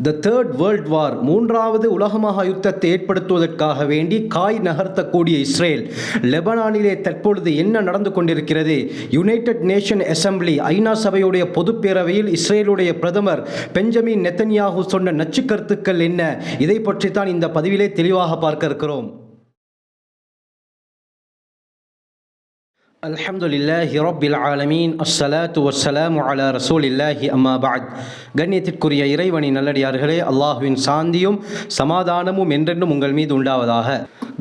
The third world war, மூன்றாவது உலகமகா யுத்தத்தை ஏற்படுத்துவதற்காக வேண்டி காய் நகர்த்தக்கூடிய இஸ்ரேல் லெபனானிலே தற்பொழுது என்ன நடந்து கொண்டிருக்கிறது? யுனைடெட் நேஷன் அசெம்பிளி, ஐநா சபையுடைய பொதுப்பேரவையில் இஸ்ரேலுடைய பிரதமர் பெஞ்சமின் நெத்தன்யாஹூ சொன்ன நச்சு கருத்துக்கள் என்ன? இதை பற்றி தான் இந்த பதிவிலே தெளிவாக பார்க்க இருக்கிறோம். அல்ஹம்துலில்லாஹி ரப்பில் ஆலமீன், அஸ்ஸலாத்து வஸ்ஸலாமு அலா ரசூலில்லாஹி அம்மா பஅத். கண்ணியத்திற்குரிய இறைவனின் நல்லடியார்களே, அல்லாஹ்வின் சாந்தியும் சமாதானமும் என்றென்றும் உங்கள் மீது உண்டாவதாக.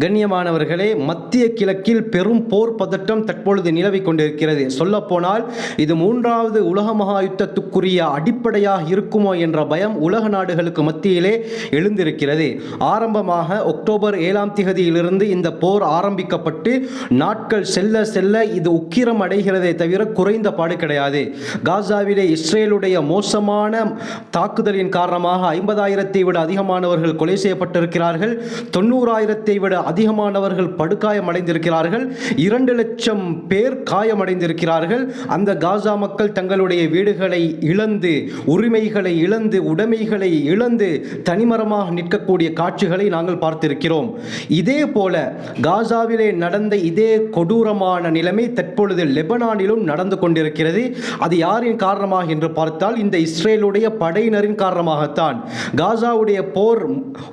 கண்ணியமானவர்களே, மத்திய கிழக்கில் பெரும் போர் பதட்டம் தற்பொழுது நிலவிக் கொண்டிருக்கிறது. சொல்லப்போனால் இது மூன்றாவது உலக மகா யுத்தத்துக்குரிய அடிப்படையாக இருக்குமோ என்ற பயம் உலக நாடுகளுக்கு மத்தியிலே எழுந்திருக்கிறது. ஆரம்பமாக அக்டோபர் 7ஆம் தேதியிலிருந்து இந்த போர் ஆரம்பிக்கப்பட்டு நாட்கள் செல்ல செல்ல இது உக்கிரம் அடைகிறதே தவிர குறைந்த பாடு கிடையாது. காசாவிலே இஸ்ரேலுடைய மோசமான தாக்குதலின் காரணமாக 50,000-ஐ விட அதிகமானவர்கள் கொலை செய்யப்பட்டிருக்கிறார்கள். 90,000-ஐ விட அதிகமானவர்கள் படுகாயமடைந்திருக்கிறார்கள். 2 லட்சம் பேர் காயமடைந்திருக்கிறார்கள். அந்த காசா மக்கள் தங்களுடைய வீடுகளை இழந்து, உரிமைகளை இழந்து, உடைமைகளை இழந்து தனிமரமாக நிற்கக்கூடிய காட்சிகளை நாங்கள் பார்த்திருக்கிறோம். இதே போல காசாவிலே நடந்த இதே கொடூரமான நிலைமை தற்பொழுது லெபனானிலும் நடந்து கொண்டிருக்கிறது. அது யாரின் காரணமாக என்று பார்த்தால் இந்த இஸ்ரேலுடைய படையினரின் காரணமாகத்தான். காசாவுடைய போர்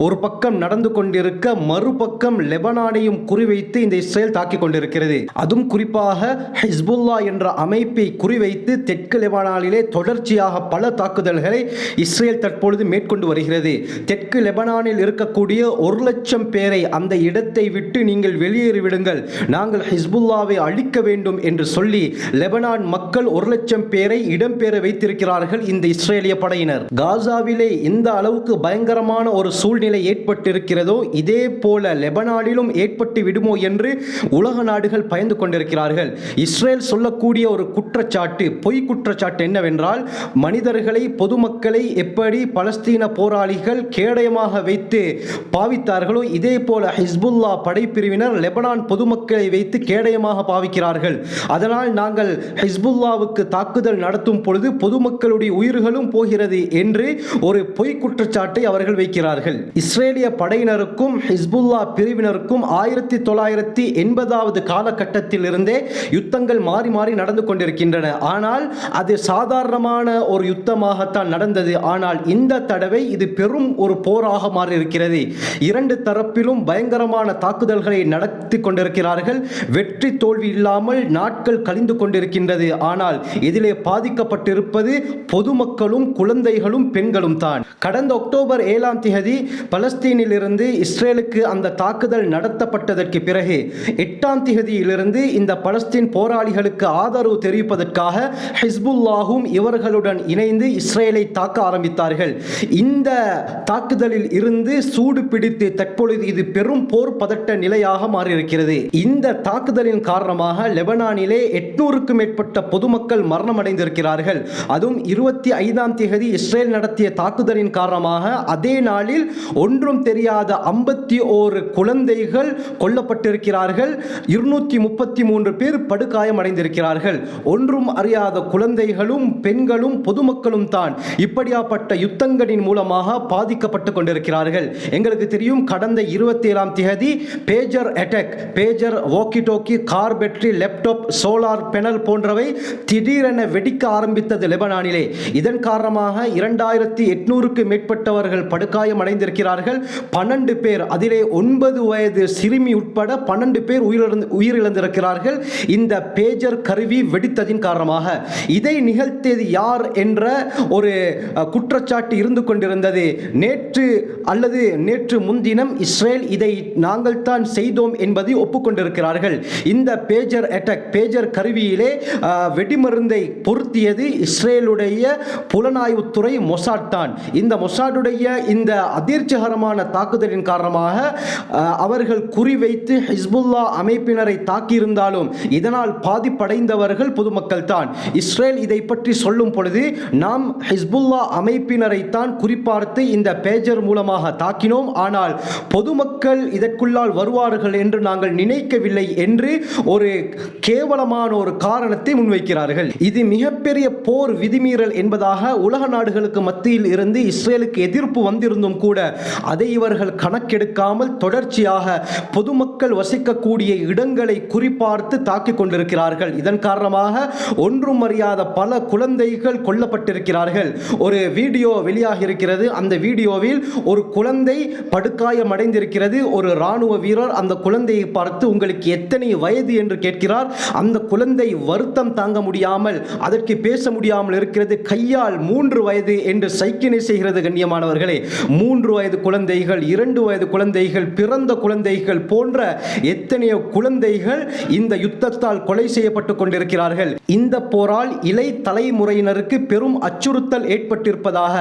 ஒரு பக்கம் நடந்து கொண்டிருக்க, மறுபக்கம் லெபனானையும் குறிவைத்து இந்த இஸ்ரேல் தாக்கிக் கொண்டிருக்கிறது. அதுவும் குறிப்பாக ஹிஸ்புல்லா என்ற அமைப்பை குறிவைத்து தெற்கு லெபனானிலே தொடர்ச்சியாக பல தாக்குதல்களை இஸ்ரேல் தற்பொழுது மேற்கொண்டு வருகிறது. தெற்கு லெபனானில் இருக்கக்கூடிய 1 லட்சம் பேரை அந்த இடத்தை விட்டு நீங்கள் வெளியேறிவிடுங்கள், நாங்கள் ஹிஸ்புல்லாவை அழிக்க வேண்டும் என்று சொல்லி லெபனான் மக்கள் 1 லட்சம் பேரை இடம்பெற வைத்திருக்கிறார்கள் இந்த இஸ்ரேலிய படையினர். காசாவிலே இந்த அளவுக்கு பயங்கரமான ஒரு சூழ்நிலை ஏற்பட்டிருக்கிறதோ இதே போல லெபனானிலும் ஏற்பட்டு விடுமோ என்று உலக நாடுகள் பயந்து கொண்டிருக்கிறார்கள். இஸ்ரேல் சொல்லக்கூடிய ஒரு குற்றச்சாட்டு, பொய் குற்றச்சாட்டு என்னவென்றால், மனிதர்களை, பொதுமக்களை எப்படி பலஸ்தீன போராளிகள் கேடயமாக வைத்து பாவித்தார்களோ இதே போல ஹிஸ்புல்லா படைப்பிரிவினர் லெபனான் பொதுமக்களை வைத்து கேடயமாக பாவிக்கிறார்கள். அதனால் நாங்கள் ஹிஸ்புல்லாவுக்கு தாக்குதல் நடத்தும் பொழுது பொதுமக்களுடைய உயிர்களும் போகிறது என்று ஒரு பொய் குற்றச்சாட்டை அவர்கள் வைக்கிறார்கள். இஸ்ரேலிய படையினருக்கும் ஹிஸ்புல்லா பிரிவினருக்கும் 1980 காலகட்டத்தில் இருந்தே யுத்தங்கள் மாறி மாறி நடந்து கொண்டிருக்கின்றன. ஆனால் அது சாதாரணமான ஒரு யுத்தமாகத்தான் நடந்தது. ஆனால் இந்த தடவை இது பெரும் ஒரு போராக மாறி இருக்கிறது. 2 தரப்பிலும் பயங்கரமான தாக்குதல்களை நடத்தி கொண்டிருக்கிறார்கள். வெற்றி தோல்வி இல்லாமல் நாட்கள் கழிந்து கொண்டிருக்கின்றது. ஆனால் இதிலே பாதிக்கப்பட்டிருப்பது பொதுமக்களும் குழந்தைகளும் பெண்களும் தான். கடந்த அக்டோபர் 7ஆம் தேதி பலஸ்தீனில் இருந்து இஸ்ரேலுக்கு அந்த தாக்குதல் நடத்தப்பட்டதற்கு பிறகு 8ஆம் தேதியிலிருந்து இந்த பலஸ்தீன் போராளிகளுக்கு ஆதரவு தெரிவிப்பதற்காக ஹிஸ்புல்லாவும் இவர்களுடன் இணைந்து இஸ்ரேலை தாக்க ஆரம்பித்தார்கள். இந்த தாக்குதலில் இருந்து சூடு பிடித்து தற்பொழுது இது பெரும் போர் பதட்ட நிலையாக மாறியிருக்கிறது. இந்த தாக்குதலின் காரணமாக லெபனானிலே 800க்கும் மேற்பட்ட பொதுமக்கள் மரணமடைந்திருக்கிறார்கள். அதுவும் 25ஆம் தேதி இஸ்ரேல் நடத்திய தாக்குதலின் காரணமாக அதே நாளில் ஒன்றும் தெரியாத 51 குழந்தைகள் கொல்லப்பட்டிருக்கிறார்கள். 233 பேர் படுகாயமடைந்திருக்கிறார்கள். ஒன்றும் அறியாத குழந்தைகளும் பெண்களும் பொதுமக்களும் தான் இப்படியாப்பட்ட யுத்தங்களின் மூலமாக பாதிக்கப்பட்டு கொண்டிருக்கிறார்கள். எங்களுக்கு தெரியும், கடந்த 27ஆம் தேதி pager attack, pager, walkie talkie, car battery, laptop, solar panel போன்றவை திடீரென வெடிக்க ஆரம்பித்தது லெபனானிலே. இதன் காரணமாக 2800க்கு மேற்பட்டவர்கள் படுகாயமடைந்திருக்கிறார்கள். 12 பேர், அதிலே 9 வயது சிறுமி உட்பட 12 பேர் உயிரிழந்திருக்கிறார்கள் இந்த பேஜர் கருவி வெடித்ததின் காரணமாக. இதை நிகழ்த்தியது யார் என்ற ஒரு குற்றச்சாட்டு இருந்து கொண்டிருந்தது. நேற்று முன்தினம் இஸ்ரேல் இதை நாங்கள் தான் செய்தோம் என்பதை ஒப்புக்கொண்டிருக்கிறார்கள். இந்த பேஜர் அட்டாக், பேஜர் கருவியிலே வெடிமருந்தை பொருத்தியது இஸ்ரேலுடைய புலனாய்வுத்துறை மொசாட் தான். இந்த மொசாடுடைய இந்த அதிர்ச்சிகரமான தாக்குதலின் காரணமாக அவர்கள் குறிவைத்து ஹிஸ்புல்லா அமைப்பினரை தாக்கியிருந்தாலும் இதனால் பாதிப்படைந்தவர்கள் பொதுமக்கள் தான். இஸ்ரேல் இதை பற்றி சொல்லும் பொழுது நாம் ஹிஸ்புல்லா அமைப்பினரை தான் குறிப்பார்த்து இந்த பேஜர் மூலமாக தாக்கினோம், ஆனால் பொதுமக்கள் இதற்குள்ளால் வருவார்கள் என்று நாங்கள் நினைக்கவில்லை என்று ஒரு கேவலமான ஒரு காரணத்தை முன்வைக்கிறார்கள். இது மிகப்பெரிய போர் விதிமீறல் என்பதாக உலக நாடுகளுக்கு மத்தியில் இருந்து இஸ்ரேலுக்கு எதிர்ப்பு வந்திருந்தும் கூட அதை இவர்கள் கணக்கெடுக்காமல் தொடர்ச்சியாக பொதுமக்கள் வசிக்கக்கூடிய இடங்களை குறிப்பார்த்து தாக்கிக் கொண்டிருக்கிறார்கள். இதன் காரணமாக ஒன்றும் அறியாத பல குழந்தைகள் கொல்லப்பட்டிருக்கிறார்கள். ஒரு வீடியோ வெளியாகி இருக்கிறது. அந்த வீடியோவில் ஒரு குழந்தை படுகாயம் அடைந்திருக்கிறது. ஒரு ராணுவ வீரர் அந்த குழந்தையை பார்த்து உங்களுக்கு எத்தனை வயது என்று கேட்கிறார். அந்த குழந்தை வருத்தம் தாங்க முடியாமல் அதற்கு பேச முடியாமல் இருக்கிறது. கையால் 3 வயது என்று சைக்கினை செய்கிறது. கண்ணியமானவர்களே, 3 வயது குழந்தைகள், 2 வயது குழந்தைகள், பிறந்த குழந்தைகள் போன்ற எத்தனையோ குழந்தைகள் இந்த யுத்தத்தால் கொலை செய்யப்பட்டுக் கொண்டிருக்கிறார்கள். இந்த போரால் இளை தலைமுறையினருக்கு பெரும் அச்சுறுத்தல் ஏற்பட்டிருப்பதாக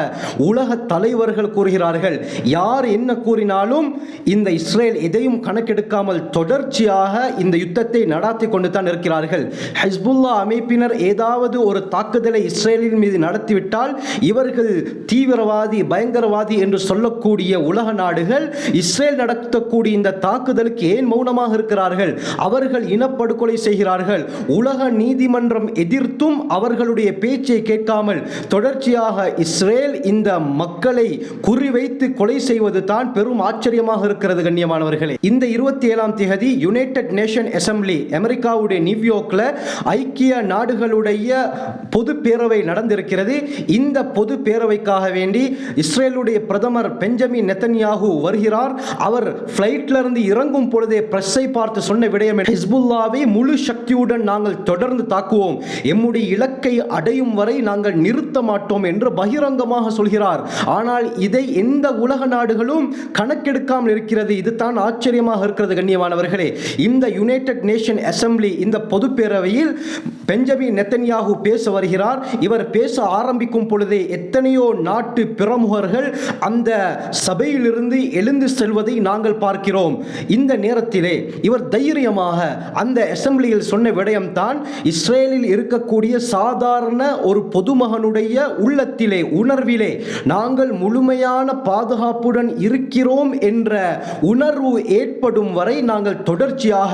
உலக தலைவர்கள் கூறுகிறார்கள். யார் என்ன கூறினாலும் இந்த இஸ்ரேல் எதையும் கணக்கெடுக்காமல் தொடர்ச்சியாக இந்த யுத்தத்தை நடாத்தி கொண்டு தான் இருக்கிறார்கள். ஹிஸ்புல்லா அமைப்பினர் ஏதாவது ஒரு தாக்குதலை இஸ்ரேலின் மீது நடத்திவிட்டால் இவர்கள் தீவிரவாதி, பயங்கரவாதி என்று சொல்லக்கூடிய உலக நாடுகள் இஸ்ரேல் நடத்தக்கூடிய இந்த தாக்குதலுக்கு ஏன் மௌனமாக இருக்கிறார்கள்? அவர்கள் இனப்படுகொலை செய்கிறார்கள். உலக நீதிமன்றம் எதிர்த்தும் அவர்களுடைய பேச்சை கேட்காமல் தொடர்ச்சியாக இஸ்ரேல் இந்த மக்களை குறிவைத்து கொலை செய்வது தான் பெரும் ஆச்சரியமாக இருக்கிறது. கண்ணியமானவர்களே, இந்த 27ஆம் தேதி யுனைடெட் நேஷன் அசெம்பிளி அமெரிக்காவுடைய நியூயார்க்ல ஐக்கிய நாடுகளுடைய பொது பேரவை நடந்திருக்கிறது. இந்த பொது பேரவைக்காக வேண்டி இஸ்ரேலுடைய பிரதமர் பெஞ்சமின் நெத்தன்யாகு வருகிறார். அவர் பிளைட்ல இருந்து இறங்கும் பொழுதே பிரஸ்ஸை பார்த்து சொன்ன விடயம், ஹிஸ்புல்லாவை முழு சக்தியுடன் நாங்கள் தொடர்ந்து தாக்குவோம், எம்முடைய இலக்கை அடையும் வரை நாங்கள் நிறுத்த மாட்டோம் என்று பகிரங்கமாக சொல்கிறார். ஆனால் இதை எந்த உலக நாடுகளும் கணக்கெடுக்காமல் இருக்கிறது. இது தான் ஆச்சரியமாக இருக்கிறது. கண்ணியமானவர்களே, இந்த யுனைடெட் நேஷன் அசெம்பிளி இந்த பொது பேரவையில் பெஞ்சமின் நெத்தன்யாகு பேச வருகிறார். இவர் பேச ஆரம்பிக்கும் பொழுதே எத்தனையோ நாட்டு பிரமுகர்கள் அந்த சபையிலிருந்து எழுந்து செல்வதை நாங்கள் பார்க்கிறோம். இந்த நேரத்திலே இவர் தைரியமாக அந்த அசெம்பிளியில் சொன்ன விடயம்தான், இஸ்ரேலில் இருக்கக்கூடிய சாதாரண ஒரு பொதுமகனுடைய உள்ளத்திலே, உணர்விலே நாங்கள் முழுமையான பாதுகாப்புடன் இருக்கிறோம் என்ற உணர்வு ஏற்படும் வரை நாங்கள் தொடர்ச்சியாக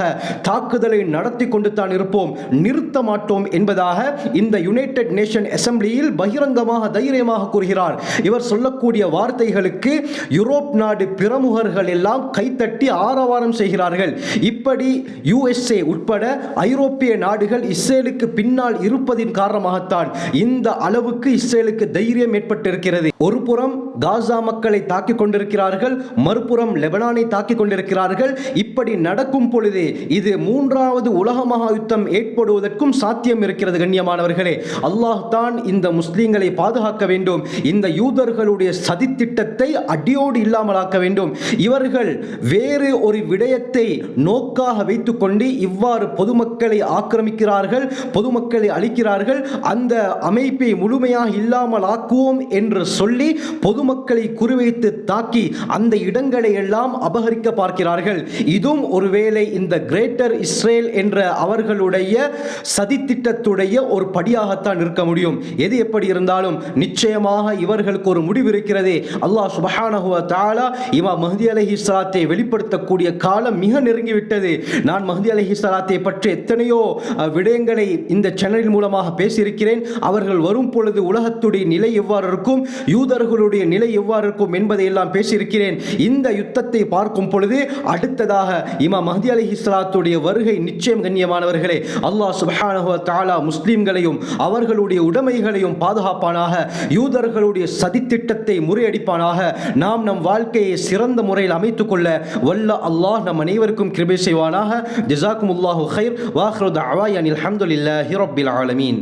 தாக்குதலை நடத்தி கொண்டு தான் இருப்போம், நிறுத்த மாட்டோம் என்பதாக இந்த யுனைடெட் நேஷன் அசெம்பிளியில் பகிரங்கமாக தைரியமாக கூறுகிறார். இவர் சொல்லக்கூடிய வார்த்தைகளுக்கு யூரோப் நாடு பிரமுகர்கள் எல்லாம் கைத்தட்டி ஆரவாரம் செய்கிறார்கள். இப்படி USA உட்பட ஐரோப்பிய நாடுகள் இஸ்ரேலுக்கு பின்னால் இருப்பதின் காரணமாகத்தான் இந்த அளவுக்கு இஸ்ரேலுக்கு தைரியம் ஏற்பட்டிருக்கிறது. ஒரு புறம் காசா மக்களை தாக்கிக் கொண்டிருக்கிறார்கள், மறுபுறம் லெபனானை தாக்கிக் கொண்டிருக்கிறார்கள். இப்படி நடக்கும் பொழுது இது 3வது உலக மகா யுத்தம் ஏற்படுவதற்கும் சாத்தியம் இருக்கிறது. கண்ணியமானவர்களே, அல்லாஹ் தான் இந்த முஸ்லிம்களை பாதுகாக்க வேண்டும். இந்த யூதர்களுடைய சதித்திட்டத்தை அடியோடு இல்லாமலாக்க வேண்டும். இவர்கள் வேறு ஒரு விடயத்தை நோக்காக வைத்துக் கொண்டு இவ்வாறு பொதுமக்களை ஆக்கிரமிக்கிறார்கள், பொதுமக்களை அழிக்கிறார்கள். அந்த அமைப்பை முழுமையாக இல்லாமல் ஆக்குவோம் என்று சொல்லி பொதுமக்களை குறிவைத்து தாக்கி அந்த இடங்களை எல்லாம் அபகரிக்க பார்க்கிறார்கள். இதுவும் ஒருவேளை இந்த கிரேட்டர் இஸ்ரேல் என்ற அவர்களுடைய சதித்திட்டத்துடைய ஒரு படியாகத்தான் இருக்க முடியும். எது எப்படி இருந்தாலும் நிச்சயமாக இவர்களுக்கு ஒரு முடிவு இருக்கிறது. அல்லாஹ் சுப்ஹானஹு வ தஆலா இமாம் மஹ்தி அலைஹிஸ்ஸலாத்தை வெளிப்படுத்தக்கூடிய காலம் மிக நெருங்கிவிட்டது. நான் மஹ்தி அலைஹிஸ்ஸலாத்தை பற்றி எத்தனையோ விடயங்களை இந்த சேனலின் மூலமாக பேசியிருக்கிறேன். அவர்கள் வரும் பொழுது உலகத்துடைய நிலை எவ்வாறு இருக்கும், யூதர்களுடைய நிலை எவ்வாறு இருக்கும் என்பதை எல்லாம் பேசியிருக்கிறேன். இந்த யுத்தத்தை பார்க்கும் பொழுது அடுத்ததாக இமாம் மஹ்தி அலைஹிஸ்ஸலாத்துடைய வருகை நிச்சயம். கண்ணியமானவர்களே, அல்லாஹ் சுப்ஹானஹு வ தஆலா முஸ்லிம்களையும் அவர்களுடைய உடைமைகளையும் பாதுகாப்பானாக, யூதர்களுடைய சதித்திட்டத்தை முறியடிப்பானாக. நாம் நம் வாழ்க்கையை சிறந்த முறையில் அமைத்துக் கொள்ள வல்ல அல்லாஹ் நம் அனைவருக்கும் கிருபை செய்வானாக. ஜஸாக்குமுல்லாஹு கைர். வ ஆகிரு தஅவானா அல்ஹம்துலில்லாஹி ரப்பில் ஆலமீன்.